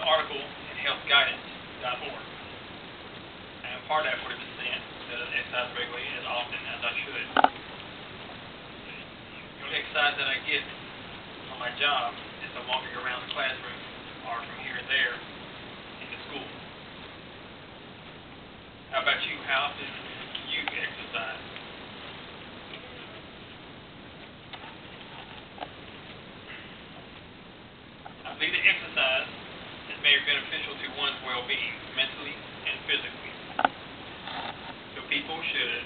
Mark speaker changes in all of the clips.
Speaker 1: article in healthguidance.org. I am part of that 40% that I exercise regularly as often as I should. The only exercise that I get on my job is the walking around the classroom or from here and there in the school. How about you? How often do you exercise? I believe that exercise is very beneficial to one's well-being, mentally and physically. So people should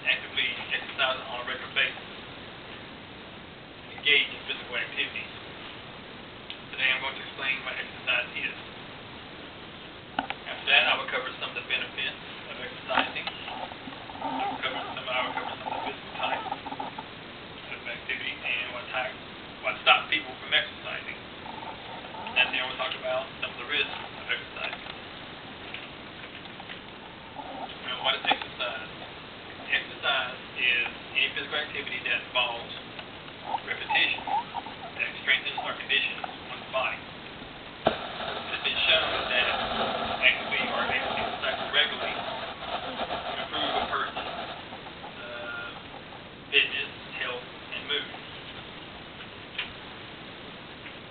Speaker 1: actively exercise on a regular basis, engage in physical activities. Today I'm going to explain what exercise is. After that, I will cover some of the benefits of exercising. I will cover some of the physical types of activity and what stops people from exercising. And then we'll talk about some of the risks of exercising. Now, what is exercise? Exercise is any physical activity that involves repetition that strengthens or conditions one's body. It has been shown that actively or exercising regularly can improve a person's fitness, health, and mood.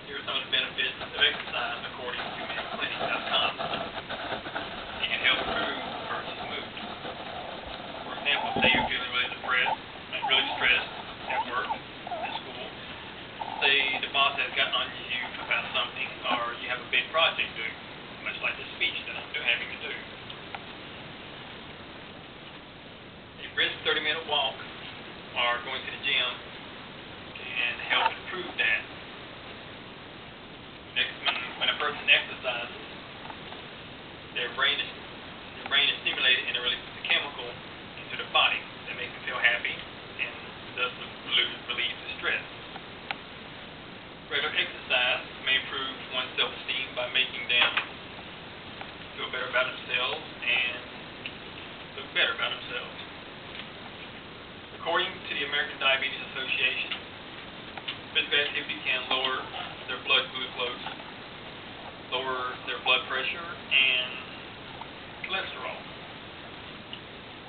Speaker 1: Here are some of the benefits of exercise according to MayoClinic.com. It can help improve a person's mood. For example, say you're feeling really depressed and really stressed at work, at school. Say the boss has gotten on you about something, or you have a big project due, much like this speech that I'm having to do. A brisk 30-minute walk or going to the gym can help improve that. Next, when a person exercises, their brain is stimulated and it releases a chemical into the body that makes them feel happy and thus relieves the stress. Regular exercise may improve one's self-esteem by making them feel better about themselves and look better about themselves. According to the American Diabetes Association, physical activity can lower their blood glucose, lower their blood pressure, and cholesterol.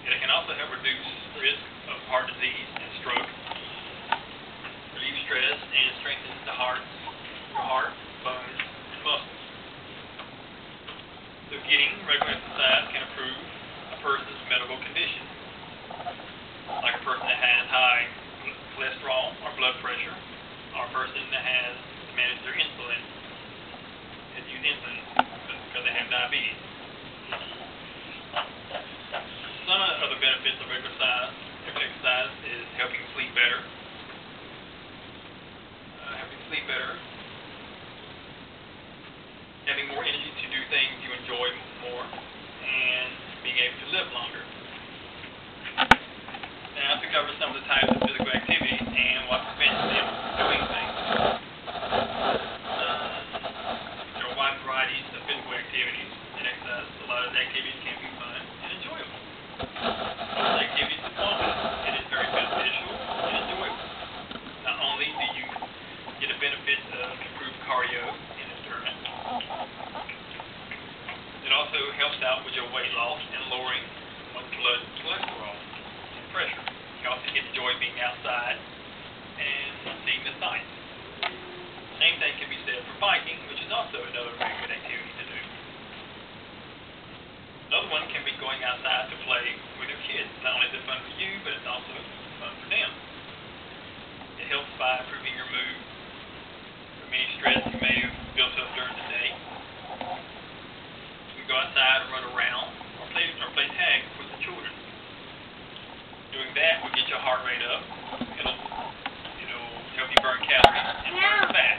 Speaker 1: It can also help reduce risk of heart disease and stroke, relieve stress, and strengthen your heart, bones, and muscles. So getting regular exercise can improve a person's medical condition, like a person that has high cholesterol or blood pressure, or a person that has to manage their insulin and use insulin because they have diabetes. Some of the benefits of regular exercise is helping sleep better. Having more energy to do things you enjoy more, and being able to live longer. Now, to cover some of the types of physical activity and what prevents them from doing things. There are wide varieties of physical activities and exercise. A lot of the activities can be fun and enjoyable. Some of the activities are fun. It is very beneficial and enjoyable. Not only do you get the benefits of improved cardio and endurance, it also helps out with your weight loss and lowering one's blood cholesterol and pressure. You also get the joy of being outside and seeing the sights. Same thing can be said for biking, which is also another very good activity to do. Another one can be going outside to play with your kids. Not only is it fun for you, but it's also fun for them. It helps by improving your mood from any stress you may have built up during the day. You can go outside and run around or play tag with the children. Doing that will get your heart rate up. It'll help you burn calories and burn fat.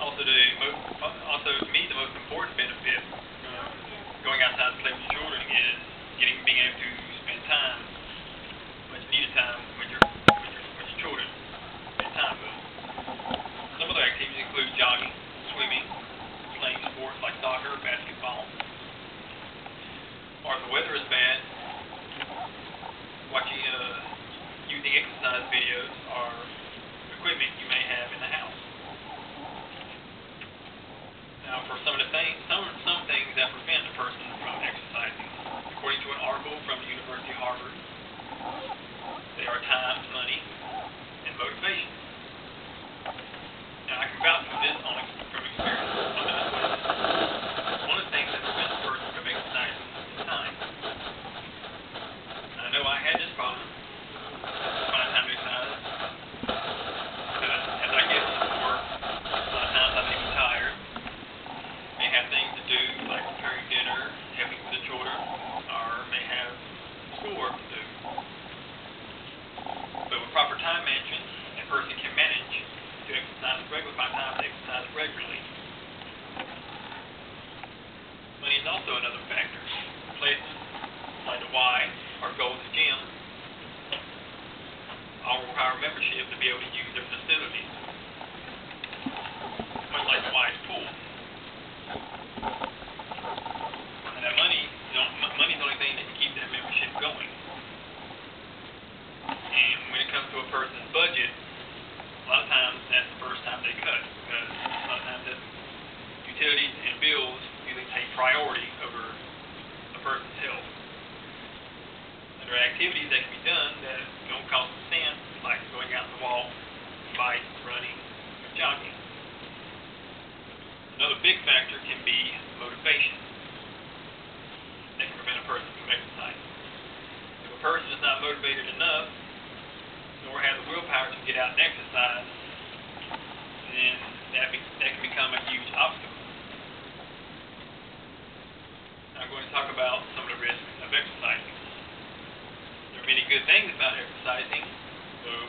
Speaker 1: Also, to me, the most important benefit from going outside to play with your children is being able to spend time, much needed time with your children. Spend time with them. Some other activities include jogging, swimming, playing sports like soccer or basketball. Or if the weather is bad, using exercise videos or equipment you may have in the house. activities that can be done that don't cause a sin, like going out to walk, bike, running, or jogging. Another big factor can be motivation. That can prevent a person from exercising. If a person is not motivated enough, nor has the willpower to get out and exercise, then that can become a huge obstacle. Now I'm going to talk about some of the risks of exercising. There are many good things about exercising,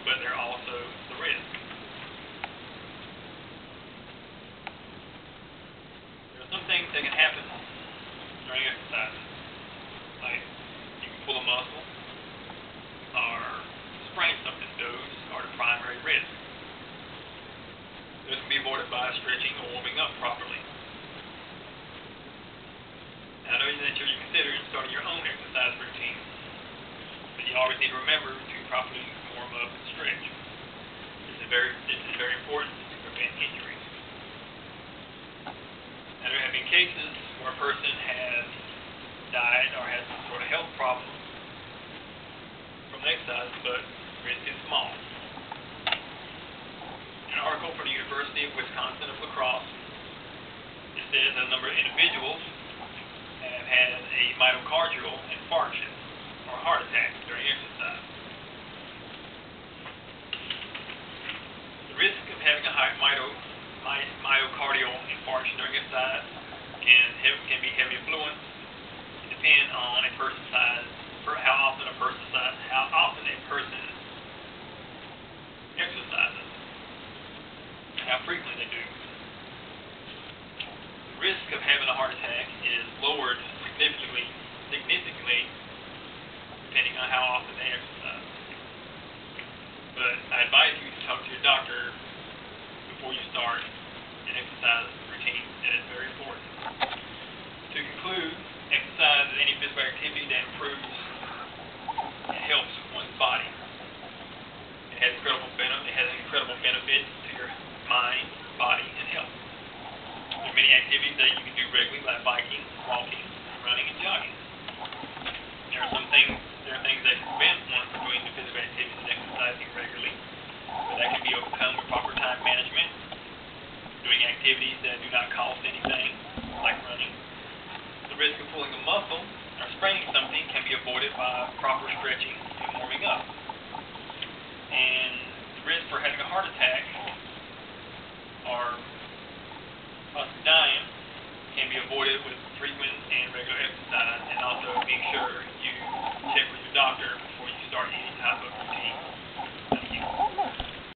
Speaker 1: but there are also the risks. There are some things that can happen during exercise, like you can pull a muscle or sprain something. Those are the primary risks. Those can be avoided by stretching or warming up properly. Now, I know that you're considering starting your own exercise routine, but you always need to remember to properly warm up and stretch. This is very important to prevent injuries. Now, there have been cases where a person has died or has some sort of health problem from exercise, but risk is small. In an article from the University of Wisconsin of La Crosse, it says that a number of individuals have had a myocardial infarction or heart attack during exercise. The risk of having a myocardial infarction during exercise can be heavily influenced and depend on a person's size, how often a person exercises, how frequently they do. The risk of having a heart attack is lowered significantly depending on how often they exercise. But I advise you to talk to your doctor before you start an exercise routine. That is very important. To conclude, exercise is any physical activity that improves and helps one's body. It has an incredible benefit to your mind, body, and health. There are many activities that you can do regularly, like biking, walking, running, and jogging. There are things that can prevent one from doing the physical activities and exercising regularly, but that can be overcome with proper time management, doing activities that do not cost anything, like running. The risk of pulling a muscle or spraining something can be avoided by proper stretching and warming up. And the risk for having a heart attack or possibly dying can be avoided with frequent and regular exercise, and also being sure you check with your doctor before you start any type of routine.